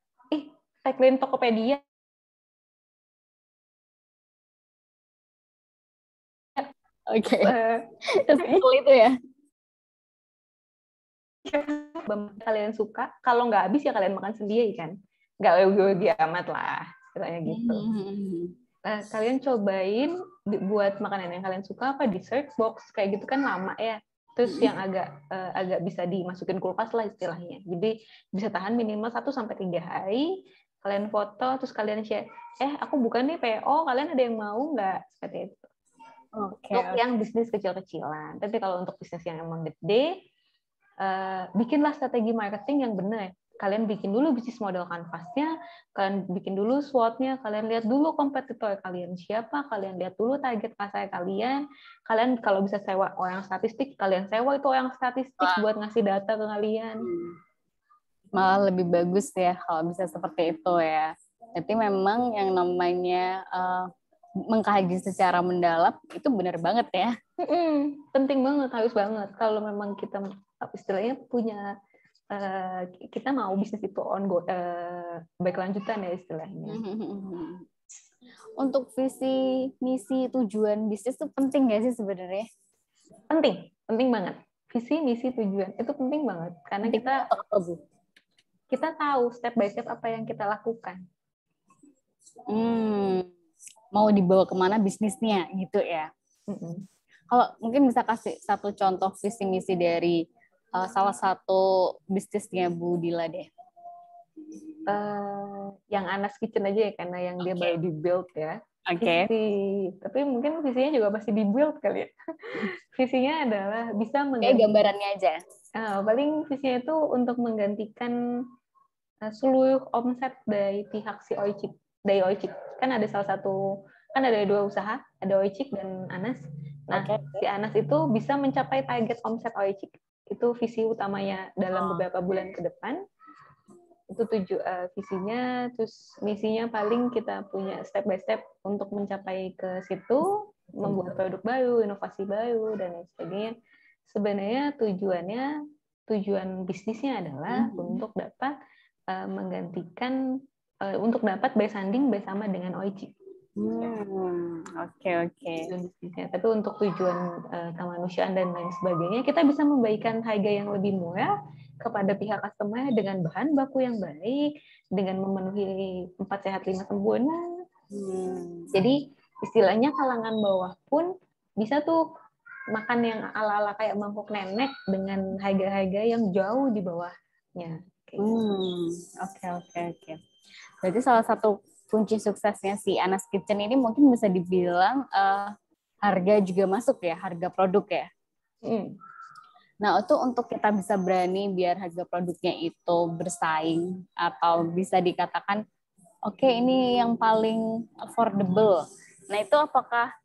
Tagline Tokopedia. Oke. Terus itu ya. Kalian suka, kalau nggak habis ya kalian makan sendiri kan, nggak rugi amat lah, katanya gitu. Kalian cobain buat makanan yang kalian suka apa di search box kayak gitu kan lama ya, terus yang agak bisa dimasukin kulkas lah istilahnya, jadi bisa tahan minimal 1-3 hari. Kalian foto terus kalian share, aku bukan nih PO, kalian ada yang mau nggak, seperti itu. Untuk yang bisnis kecil-kecilan. Tapi kalau untuk bisnis yang emang gede, bikinlah strategi marketing yang benar. Kalian bikin dulu bisnis model kanvasnya, kalian bikin dulu SWOT-nya, kalian lihat dulu kompetitor kalian siapa, kalian lihat dulu target pasar kalian kalau bisa sewa orang statistik, kalian sewa itu orang statistik buat ngasih data ke kalian. Malah lebih bagus ya kalau bisa seperti itu ya. Jadi memang yang namanya mengkaji secara mendalam itu benar banget ya. Penting banget, harus banget. Kalau memang kita istilahnya punya kita mau bisnis itu berkelanjutan ya istilahnya. Untuk visi, misi, tujuan bisnis itu penting nggak sih sebenarnya? Penting banget. Visi, misi, tujuan itu penting banget karena kita tahu step by step apa yang kita lakukan. Mau dibawa kemana bisnisnya gitu ya. Kalau mungkin bisa kasih satu contoh visi misi dari salah satu bisnisnya Bu Dila deh. Yang Anas Kitchen aja ya, karena yang dia baru di build ya. Oke. Tapi mungkin visinya juga pasti di-build kali ya. Visinya adalah bisa Kayak gambarannya aja. paling visinya itu untuk menggantikan seluruh omset dari pihak si Oicik. Dari Oicik. Kan ada dua usaha, ada Oicik dan Anas. Nah, si Anas itu bisa mencapai target omset Oicik. Itu visi utamanya dalam beberapa bulan ke depan. Itu visinya, terus misinya paling kita punya step by step untuk mencapai ke situ, membuat produk baru, inovasi baru, dan lain sebagainya. Sebenarnya tujuan bisnisnya adalah untuk dapat menggantikan, untuk dapat bersanding bersama dengan Oicik. Oke. Tapi untuk tujuan kemanusiaan dan lain sebagainya, kita bisa memberikan harga yang lebih murah kepada pihak customer dengan bahan baku yang baik, dengan memenuhi 4 sehat 5 sempurna. Jadi istilahnya kalangan bawah pun bisa tuh makan yang ala-ala kayak mangkuk nenek dengan harga-harga yang jauh di bawahnya. Oke. Berarti salah satu kunci suksesnya si Anas Kitchen ini mungkin bisa dibilang harga juga masuk ya, harga produk ya. Nah, itu untuk kita bisa berani biar harga produknya itu bersaing atau bisa dikatakan oke, ini yang paling affordable. Nah, itu apakah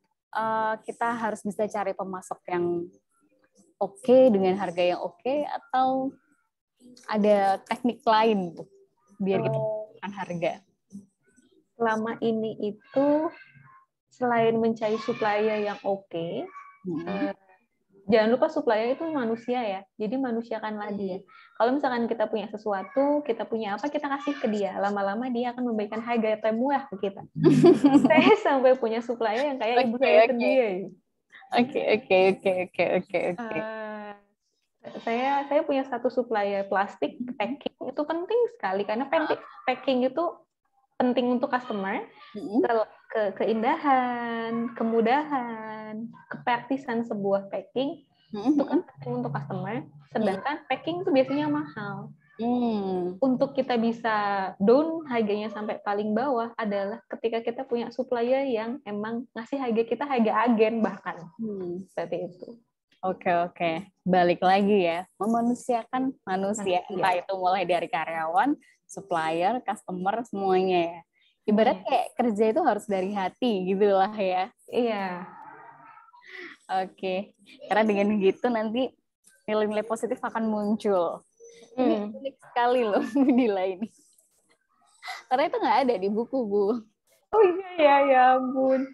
kita harus bisa cari pemasok yang oke dengan harga yang oke atau ada teknik lain biar kita menekan harga? Selama ini itu selain mencari supplier yang oke, jangan lupa supplier itu manusia ya. Jadi manusiakanlah dia. Kalau misalkan kita punya sesuatu, kita punya apa, kita kasih ke dia. Lama-lama dia akan memberikan harga termurah ke kita. Saya sampai punya supplier yang kayak ibu saya sendiri. Oke. Saya punya satu supplier plastik packing, itu penting sekali karena packing itu penting untuk customer. Keindahan, kemudahan, kepraktisan sebuah packing itu kan penting untuk customer. Sedangkan packing itu biasanya mahal. Untuk kita bisa down harganya sampai paling bawah adalah ketika kita punya supplier yang emang ngasih harga kita harga agen bahkan. Seperti itu. Oke. Balik lagi ya, memanusiakan manusia. Entah itu mulai dari karyawan, supplier, customer, semuanya ya. Ibarat kayak kerja itu harus dari hati gitu lah ya. Iya. Oke. Karena dengan gitu nanti nilai-nilai positif akan muncul. Ini unik sekali loh Dila ini. Karena itu nggak ada di buku, Bu. Oh iya, ya ampun.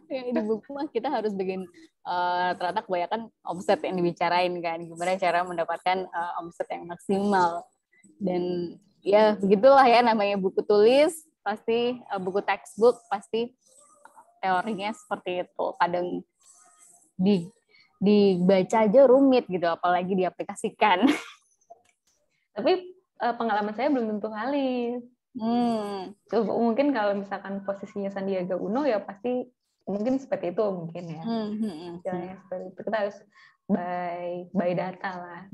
Ya, di buku mah kita harus bikin ternyata kebanyakan omset yang dibicarain kan. Gimana cara mendapatkan omset yang maksimal. Dan ya begitulah ya namanya buku tulis. Pasti buku textbook pasti teorinya seperti itu. Kadang dibaca aja rumit gitu, apalagi diaplikasikan. Tapi pengalaman saya belum tentu valid. Mungkin kalau misalkan posisinya Sandiaga Uno ya pasti mungkin seperti itu mungkin ya. Seperti itu. Kita harus by data lah.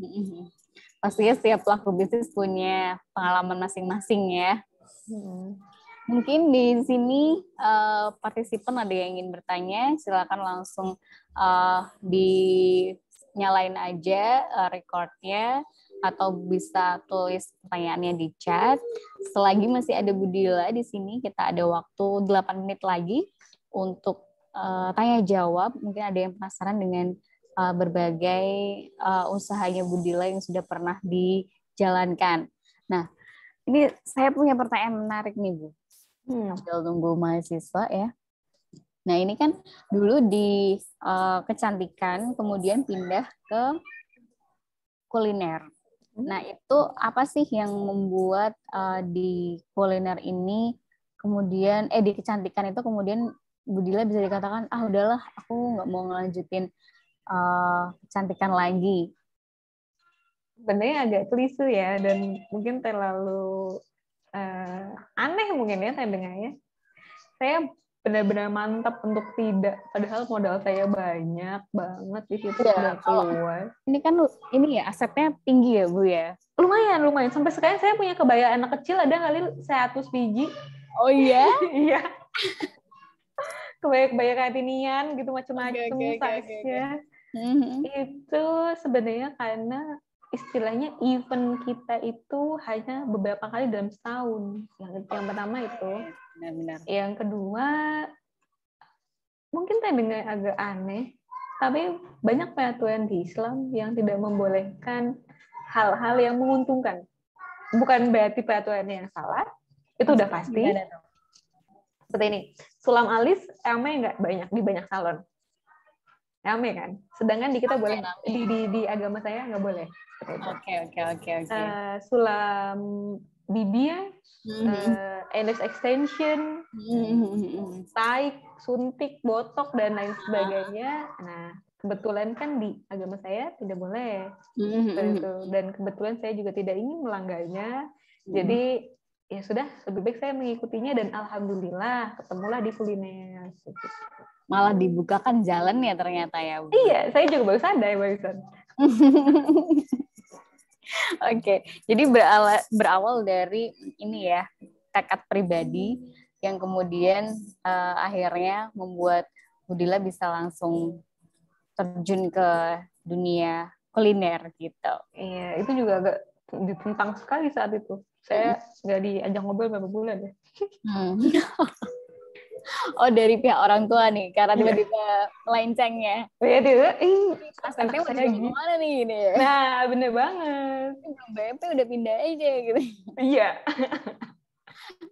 Pastinya setiap pelaku bisnis punya pengalaman masing-masing ya. Mungkin di sini partisipan ada yang ingin bertanya, silakan langsung dinyalain aja recordnya atau bisa tulis pertanyaannya di chat. Selagi masih ada Budila di sini, kita ada waktu 8 menit lagi untuk tanya jawab. Mungkin ada yang penasaran dengan berbagai usahanya Budila yang sudah pernah dijalankan. Nah, ini saya punya pertanyaan menarik nih, Bu. Sambil nunggu mahasiswa ya. Nah, ini kan dulu di kecantikan, kemudian pindah ke kuliner. Nah, itu apa sih yang membuat di kuliner ini kemudian di kecantikan itu kemudian Budila bisa dikatakan udahlah aku nggak mau ngelanjutin kecantikan lagi. Sebenarnya agak klise ya dan mungkin terlalu aneh mungkin ya terdengarnya. Saya benar-benar mantap untuk tidak, padahal modal saya banyak banget di situ sudah keluar. Ini kan ini ya asetnya tinggi ya Bu ya. Lumayan. Sampai sekarang saya punya kebaya anak kecil ada kali 100 biji. Oh iya? Iya. kebanyakan inian gitu macam-macam Oke. size-nya. Itu sebenarnya karena istilahnya event kita itu hanya beberapa kali dalam setahun. Yang pertama itu. Benar-benar. Yang kedua, mungkin terdengar agak aneh, tapi banyak peraturan di Islam yang tidak membolehkan hal-hal yang menguntungkan. Bukan berarti peraturannya yang salah, itu udah pasti. Seperti ini, sulam alis ramai nggak banyak di banyak salon? Ramai kan? Sedangkan di kita boleh, di agama saya nggak boleh. Oke. Sulam bibir, eyelash extension, taik, suntik, botok, dan lain sebagainya. Nah, kebetulan kan di agama saya tidak boleh. Dan kebetulan saya juga tidak ingin melanggarnya. Jadi, ya sudah, lebih baik saya mengikutinya, dan alhamdulillah ketemulah di kuliner. Malah dibukakan jalan ya ternyata ya, Bu. Iya, saya juga baru sadar barusan. Oke, jadi berawal dari ini ya, tekad pribadi yang kemudian akhirnya membuat Budila bisa langsung terjun ke dunia kuliner gitu. Iya, itu juga agak ditentang sekali saat itu. Saya nggak diajak ngobrol beberapa bulan ya. Oh, dari pihak orang tua nih, karena tiba-tiba melenceng ya. Iya, dia, anak saya gimana nih ini? Nah, bener banget. BP udah pindah aja gitu. Iya.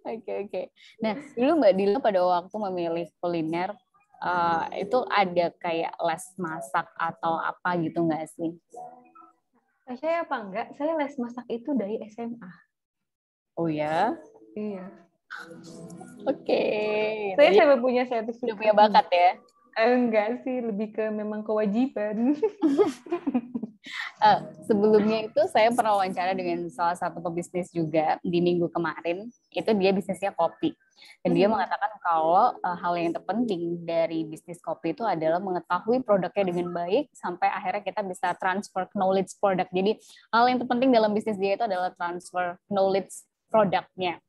Oke. Nah, dulu Mbak Dila pada waktu memilih kuliner, itu ada kayak les masak atau apa gitu nggak sih? Saya apa enggak? Saya les masak itu dari SMA. Oh ya? Iya. Oke. Saya sampai punya sertifikat. Udah punya bakat ya? Enggak sih, lebih ke memang kewajiban. Sebelumnya itu saya pernah wawancara dengan salah satu pebisnis juga di minggu kemarin. Itu dia bisnisnya kopi. Dan dia mengatakan kalau hal yang terpenting dari bisnis kopi itu adalah mengetahui produknya dengan baik sampai akhirnya kita bisa transfer knowledge produk. Jadi hal yang terpenting dalam bisnis dia itu adalah transfer knowledge produknya.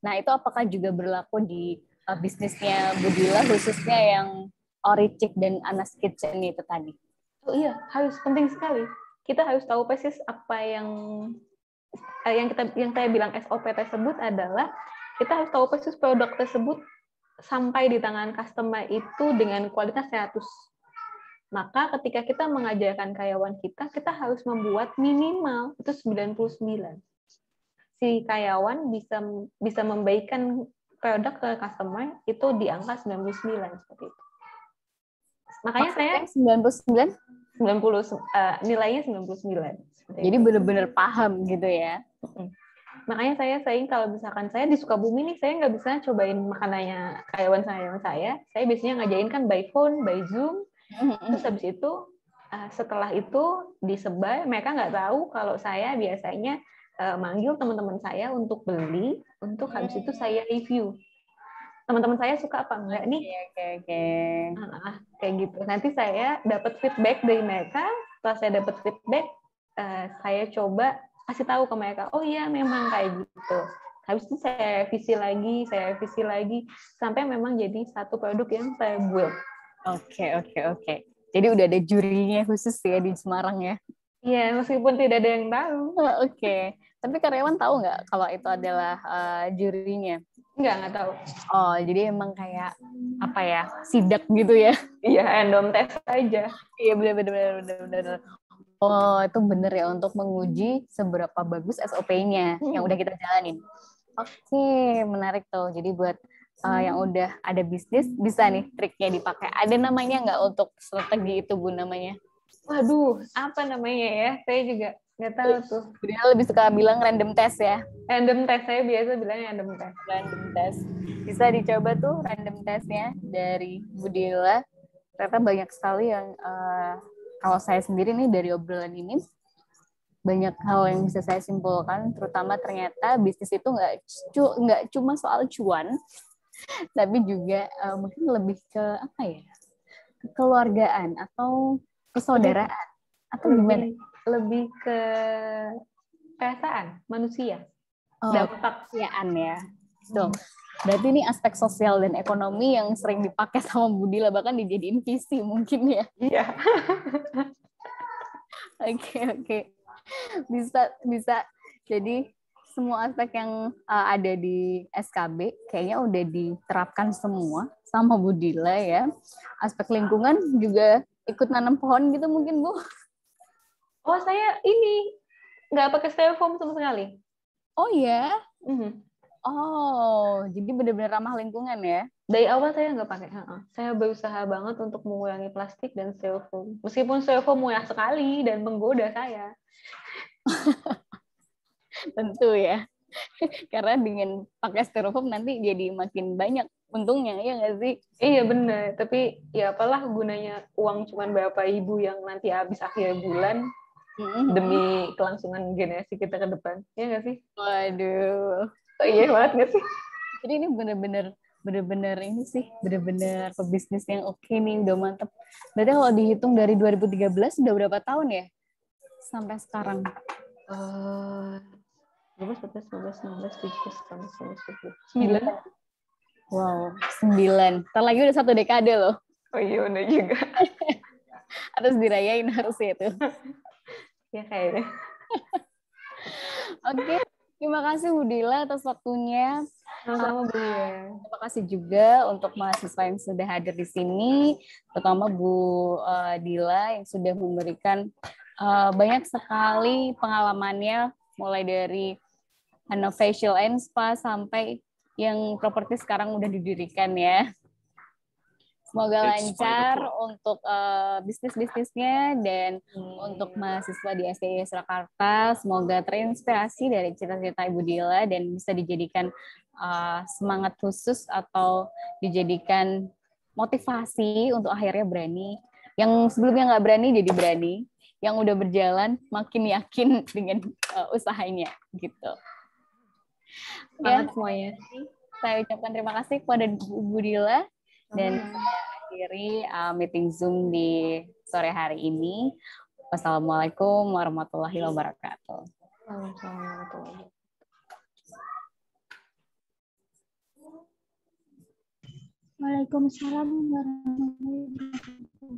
Nah, itu apakah juga berlaku di bisnisnya Budila, khususnya yang Oricik dan Anas Kitchen itu tadi? Oh iya, harus penting sekali. Kita harus tahu persis apa yang saya bilang SOP tersebut adalah kita harus tahu persis produk tersebut sampai di tangan customer itu dengan kualitas 100. Maka ketika kita mengajarkan karyawan kita harus membuat minimal itu 99. Si karyawan bisa membaikkan produk ke customer itu di angka 99 seperti itu. Makanya maksudnya saya 90 nilainya 99. Jadi benar-benar paham gitu ya. Makanya saya kalau misalkan saya di Sukabumi nih, saya nggak bisa cobain makanannya karyawan saya biasanya ngajain kan by phone, by Zoom. Terus habis itu setelah itu disebar, mereka nggak tahu kalau saya biasanya manggil teman-teman saya untuk beli, untuk habis itu saya review. Teman-teman saya suka apa enggak nih? Oke. Kayak gitu. Nanti saya dapat feedback dari mereka. Setelah saya dapat feedback, saya coba kasih tahu ke mereka. Oh iya, memang kayak gitu. Habis itu saya revisi lagi, sampai memang jadi satu produk yang saya build. Oke. Jadi udah ada jurinya khusus ya di Semarang ya? Iya, meskipun tidak ada yang tahu. Oke. Tapi karyawan tahu nggak kalau itu adalah jurinya? Nggak tahu. Oh, jadi emang kayak apa ya, sidak gitu ya? Iya, random test aja. Iya, benar. Oh, itu benar ya untuk menguji seberapa bagus SOP-nya yang udah kita jalanin. Oke, menarik tuh. Jadi buat yang udah ada bisnis, bisa nih triknya dipakai. Ada namanya nggak untuk strategi itu, Bu, namanya? Waduh, apa namanya ya? Saya juga nggak tahu tuh. Budila lebih suka bilang random test ya? Random test, saya biasa bilang random test. Random test. Bisa dicoba tuh random testnya dari Budila. Ternyata banyak sekali yang, kalau saya sendiri nih dari obrolan ini, banyak hal yang bisa saya simpulkan, terutama ternyata bisnis itu nggak cuma soal cuan, tapi juga mungkin lebih ke apa ya, kekeluargaan atau persaudaraan atau gimana? Lebih ke perasaan manusia. Dampak Kesiaan ya. Tuh. Berarti ini aspek sosial dan ekonomi yang sering dipakai sama Budila, bahkan dijadiin visi mungkin ya. Iya. Oke. Bisa bisa. Jadi semua aspek yang ada di SKB kayaknya udah diterapkan semua sama Budila ya. Aspek lingkungan juga ikut nanam pohon gitu mungkin, Bu. Oh, saya ini nggak pakai styrofoam sama sekali. Oh ya. Mhm. Oh, jadi benar-benar ramah lingkungan ya. Dari awal saya nggak pakai. Saya berusaha banget untuk mengurangi plastik dan styrofoam. Meskipun styrofoam murah sekali dan menggoda saya. Tentu ya. Karena dengan pakai styrofoam nanti jadi makin banyak untungnya, ya nggak sih? Iya benar, tapi ya apalah gunanya uang cuman berapa ribu yang nanti habis akhir bulan demi kelangsungan generasi kita ke depan. Iya nggak sih? Waduh. Oh, iya banget nggak sih? Jadi ini bener-bener ini sih, bener-bener pebisnis yang oke nih, udah mantep. Berarti kalau dihitung dari 2013 udah berapa tahun ya? Sampai sekarang. 12, 14, 15, 16, 17, 18, 19, 20. 9. Wow, 9. Ntar lagi udah 1 dekade loh. Oh iya, benar juga. Harus dirayain harusnya itu. Ya kayaknya. Oke, terima kasih Bu Dila atas waktunya. Sama-sama Bu ya. Terima kasih juga untuk mahasiswa yang sudah hadir di sini, terutama Bu Dila yang sudah memberikan banyak sekali pengalamannya, mulai dari facial and spa sampai yang properti sekarang udah didirikan ya. Semoga lancar untuk bisnis-bisnisnya dan untuk mahasiswa di SDI Surakarta. Semoga terinspirasi dari cita-cita Ibu Dila dan bisa dijadikan semangat khusus atau dijadikan motivasi untuk akhirnya berani. Yang sebelumnya nggak berani jadi berani. Yang udah berjalan makin yakin dengan usahanya gitu. Semangat semuanya. Saya ucapkan terima kasih kepada Bu Dila dan saya akhiri meeting Zoom di sore hari ini. Wassalamualaikum warahmatullahi wabarakatuh. Waalaikumsalam warahmatullahi wabarakatuh.